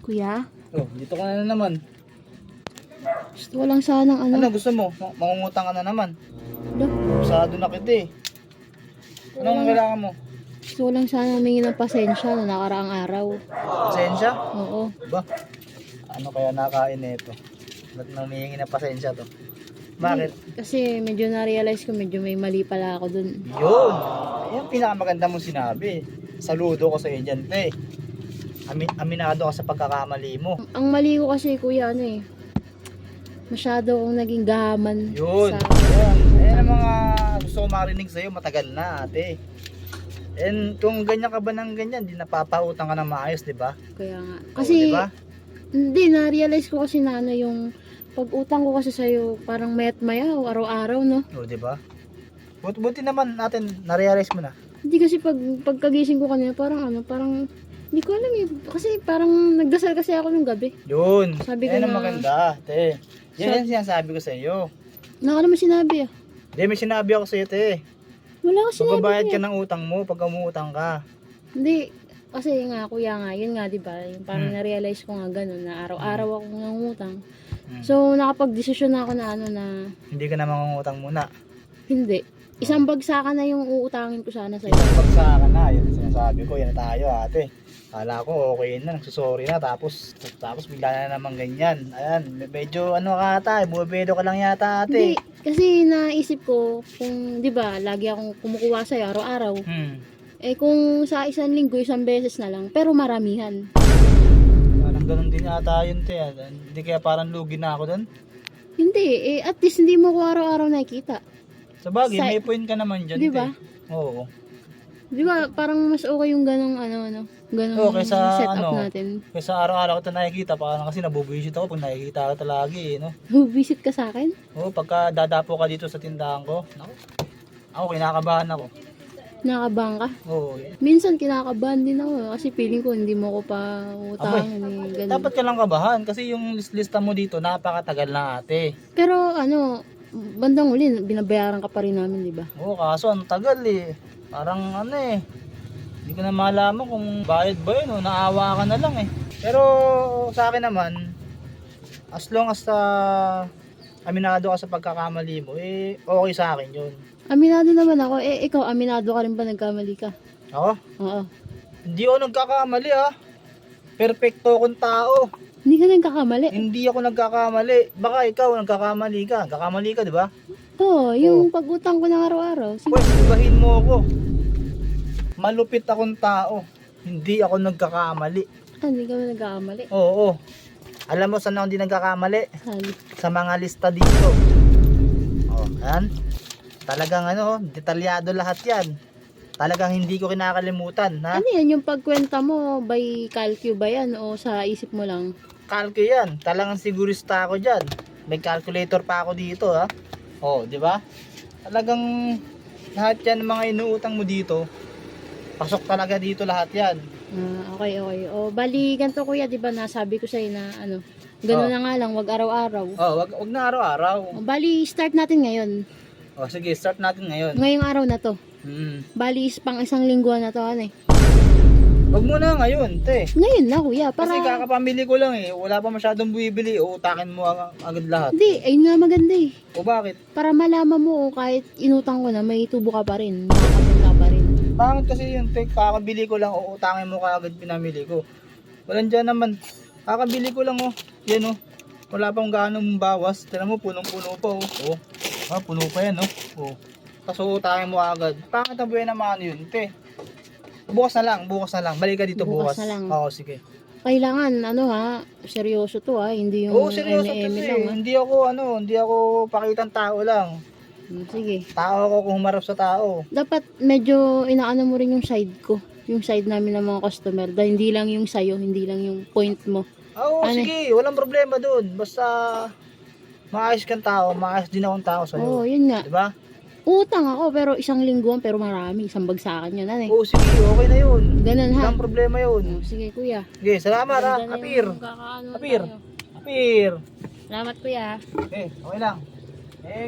Kuya, Oh, dito ka na naman. gusto ko lang sanang ano. Ano gusto mo? Mangungutang ka na naman. Lo, Usado na kita eh. Anong kailangan mo? gusto ko lang sana humingi ng pasensya na nakaraang araw. Pasensya? Oo. Ba? Ano kaya nakain nito? Ba't namihingi na pasensya to? Bakit? Kasi medyo na-realize ko medyo may mali pala ako dun. Yun! Yung pinakamaganda mong sinabi. Saludo ko sa iyo dyan, te. Aminado ka sa pagkakamali mo. Ang mali ko kasi kuya ano eh. Masyado akong naging gahaman Yun! sa... Ayan. Ayan ang mga gusto ko marinig sa iyo matagal na, ate. And kung ganyan ka ba ng ganyan, di napapautang ka na maayos, di ba? Kaya nga. Oo, Kasi, di ba? hindi, na-realize ko kasi na ano yung pag-utang ko kasi sa'yo parang mayat maya o araw-araw, no? Oo, di ba? Buti naman natin, na-realize mo na. Hindi kasi pagkagising ko kanina parang ano, parang hindi ko alam eh. Kasi parang nagdasal kasi ako nung gabi. Yun! Sabi ko Ayan ang na- maganda, ate. Yan ang sinasabi ko sa iyo. Naka naman sinabi ah. Hindi, may sinabi ako sa iyo, te. Wala ko sinabi. Magbabayad ka eh. ng utang mo pag umuutang ka. Hindi. Kasi nga, kuya nga, yun nga, di ba? Yung parang na-realize ko nga ganun na araw-araw ako nangungutang. So, nakapag-desisyon na ako na ano na Hindi ka na mangungutang muna. hindi. Isang bagsakan na yung uutangin ko sana sa'yo. Isang bagsakan na, yun ang sinasabi ko, yan na tayo ate. Kala ko okay na, nagsusorry na, tapos bigla na naman ganyan. Ayan, medyo ano ka ata, buwebedo ka lang yata Hindi. ate. Kasi naisip ko, kung, di ba, lagi akong kumukuha sa'yo araw-araw. Eh, kung sa isang linggo, isang beses na lang, pero maramihan. Parang ganun din yata yun te. Hindi kaya parang lugi na ako doon. Hindi. Eh, at least hindi mo ko araw-araw nakikita. Sa bagay, Sa- may point ka naman dyan Di te. ba? Oo. Di ba, parang mas okay yung ganong ganong Oo, kaysa setup ano, natin. Kaysa araw-araw kita nakikita, parang kasi nabubuisit ako pag nakikita ka lagi no. Visit ka sa akin? Oo, pagka dadapo ka dito sa tindahan ko, ako kinakabahan ako. Nakabang ka? Oo. Minsan kinakabahan din ako kasi feeling ko hindi mo ko pa utangin eh, ganun. Dapat ka lang kabahan kasi yung lista mo dito napakatagal na ate. Pero ano, bandang uli, binabayaran ka pa rin namin, di ba? Oo, kaso ang tagal eh. Parang ano eh. Hindi ko na malaman kung bayad ba yun o naawa ka na lang eh. Pero sa akin naman, as long as aminado ka sa pagkakamali mo, eh okay sa akin yun. Aminado naman ako. Eh, ikaw, aminado ka rin ba nagkamali ka? Ako? Oo. Hindi ako nagkakamali ah. Perfecto akong tao. Hindi ka nagkakamali. Hindi ako nagkakamali. Baka ikaw nagkakamali ka. Nagkakamali ka, di ba? Oo, yung pag-utang ko ng araw-araw. Sige. Pwes, ibahin mo ako. Malupit akong tao. Hindi ako nagkakamali. Hindi ka ba nagkakamali? Oo. Alam mo saan ako hindi nagkakamali? Sali. Sa mga lista dito. Oh, yan. Talagang ano, detalyado lahat yan. Talagang hindi ko kinakalimutan, ha? Ano yan, yung pagkwenta mo, by calcu ba yan o sa isip mo lang? Calco yan. Talagang sigurista ako dyan. May calculator pa ako dito, ha? Oh, di ba? Talagang lahat yan mga inuutang mo dito. Pasok talaga dito lahat yan. Okay. O, bali, ganito kuya, di ba nasabi ko sa'yo na ano, gano'n na nga lang, wag araw-araw. Oh, wag na araw-araw. O, bali, start natin ngayon. Oh, sige, start natin ngayon. Ngayong araw na to. Bali, pang isang linggo na to, ano eh. Wag mo na ngayon, te. Ngayon na kuya, para... Kasi kakapamili ko lang eh. Wala pa masyadong bumibili. Uutakin mo agad lahat. Hindi, ayun nga maganda eh. O bakit? Para malaman mo kahit inutang ko na, may tubo ka pa rin. Makakabenta ka pa rin. Bakit kasi yung te, kakabili ko lang, uutangin mo kaagad pinamili ko. Walang dyan naman. Kakabili ko lang oh. Yan oh. Wala pang gaano bawas. Tira mo, punong-puno pa oh. Oh. Ah, puno pa yan oh. Oh. Tapos uutangin mo agad. Bakit ang buhay naman yun, te? Bukas na lang. Balik ka dito Bukas bukas. na lang. Oo, sige. Kailangan, ano ha, seryoso to ha, hindi yung Oo, seryoso eme-eme kasi. lang ha. Hindi ako pakitang tao lang. Sige. Tao ako kung humarap sa tao. Dapat medyo inaano mo rin yung side ko. Yung side namin ng mga customer. Dahil hindi lang yung sayo, hindi lang yung point mo. Oo, Ano? sige. Walang problema dun. Basta maayos kang tao, maayos din akong tao sa'yo. Oo, yun nga. Diba? Utang ako, pero isang lingguan, pero marami. Isang bagsakan yun, ano eh. Oo, sige. Okay na yun. Ganun ha. Walang problema yun. Sige kuya. Sige, salamat ha. Ganda na Apir. yung kakaano Apir. tayo. Apir. Salamat kuya. Okay, okay lang. Eh,